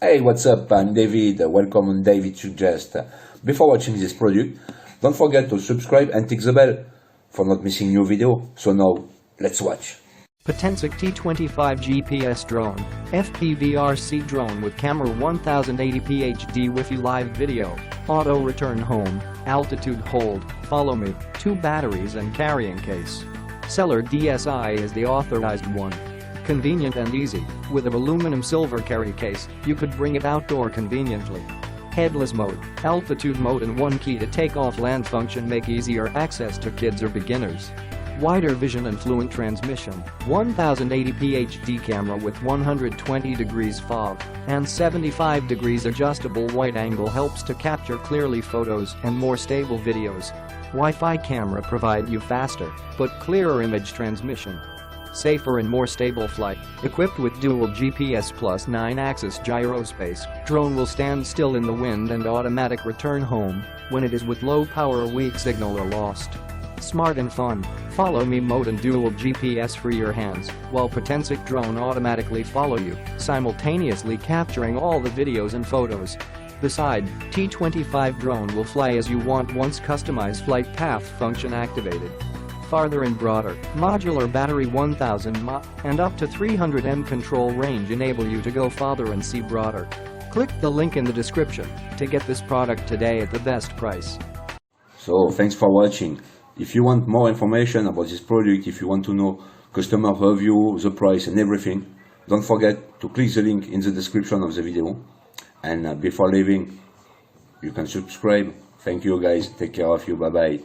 Hey, what's up? I'm David. Welcome on David Suggest. Before watching this product, don't forget to subscribe and tick the bell for not missing new video. So now, let's watch. Potensic T25 GPS drone, FPV RC drone with camera 1080p HD Wi-Fi live video, auto return home, altitude hold, follow me, 2 batteries and carrying case. Seller DSI is the authorized one. Convenient and easy, with an aluminum silver carry case, you could bring it outdoor conveniently. Headless mode, altitude mode and 1 key to take off land function make easier access to kids or beginners. Wider vision and fluent transmission, 1080p HD camera with 120 degrees fog and 75 degrees adjustable wide angle helps to capture clearly photos and more stable videos. Wi-Fi camera provide you faster but clearer image transmission. Safer and more stable flight, equipped with dual GPS plus 9-axis gyrospace, drone will stand still in the wind and automatic return home when it is with low power or weak signal or lost. Smart and fun, follow me mode and dual GPS free your hands, while Potensic drone automatically follow you, simultaneously capturing all the videos and photos. Beside, T25 drone will fly as you want once customized flight path function activated. Farther and broader, modular battery 1000 mAh and up to 300 m control range enable you to go farther and see broader. Click the link in the description to get this product today at the best price. So thanks for watching. If you want more information about this product, if you want to know customer review, the price and everything, don't forget to click the link in the description of the video. And before leaving, you can subscribe. Thank you guys, take care of you, bye bye.